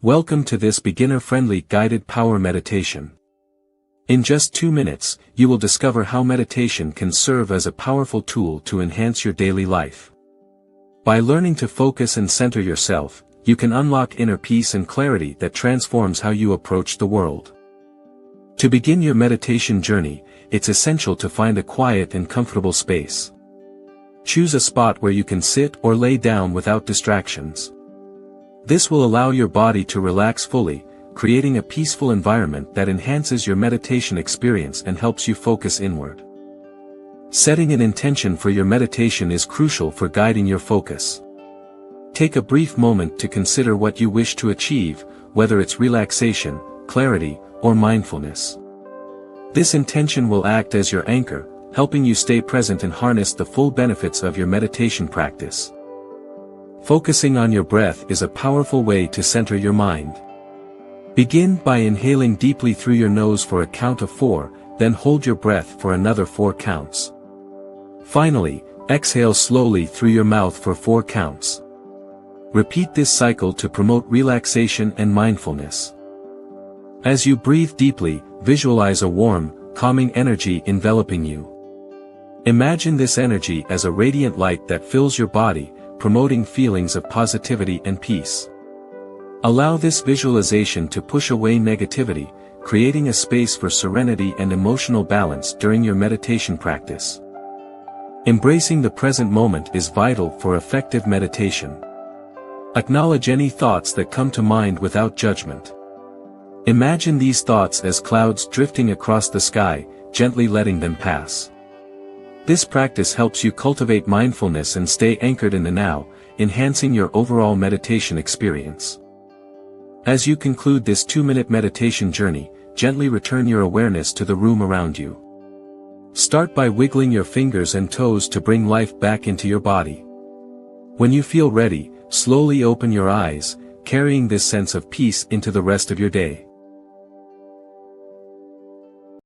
Welcome to this beginner-friendly guided power meditation. In just 2 minutes, you will discover how meditation can serve as a powerful tool to enhance your daily life. By learning to focus and center yourself, you can unlock inner peace and clarity that transforms how you approach the world. To begin your meditation journey, it's essential to find a quiet and comfortable space. Choose a spot where you can sit or lay down without distractions. This will allow your body to relax fully, creating a peaceful environment that enhances your meditation experience and helps you focus inward. Setting an intention for your meditation is crucial for guiding your focus. Take a brief moment to consider what you wish to achieve, whether it's relaxation, clarity, or mindfulness. This intention will act as your anchor, helping you stay present and harness the full benefits of your meditation practice. Focusing on your breath is a powerful way to center your mind. Begin by inhaling deeply through your nose for a count of 4, then hold your breath for another 4 counts. Finally, exhale slowly through your mouth for 4 counts. Repeat this cycle to promote relaxation and mindfulness. As you breathe deeply, visualize a warm, calming energy enveloping you. Imagine this energy as a radiant light that fills your body, promoting feelings of positivity and peace. Allow this visualization to push away negativity, creating a space for serenity and emotional balance during your meditation practice. Embracing the present moment is vital for effective meditation. Acknowledge any thoughts that come to mind without judgment. Imagine these thoughts as clouds drifting across the sky, gently letting them pass. This practice helps you cultivate mindfulness and stay anchored in the now, enhancing your overall meditation experience. As you conclude this 2-minute meditation journey, gently return your awareness to the room around you. Start by wiggling your fingers and toes to bring life back into your body. When you feel ready, slowly open your eyes, carrying this sense of peace into the rest of your day.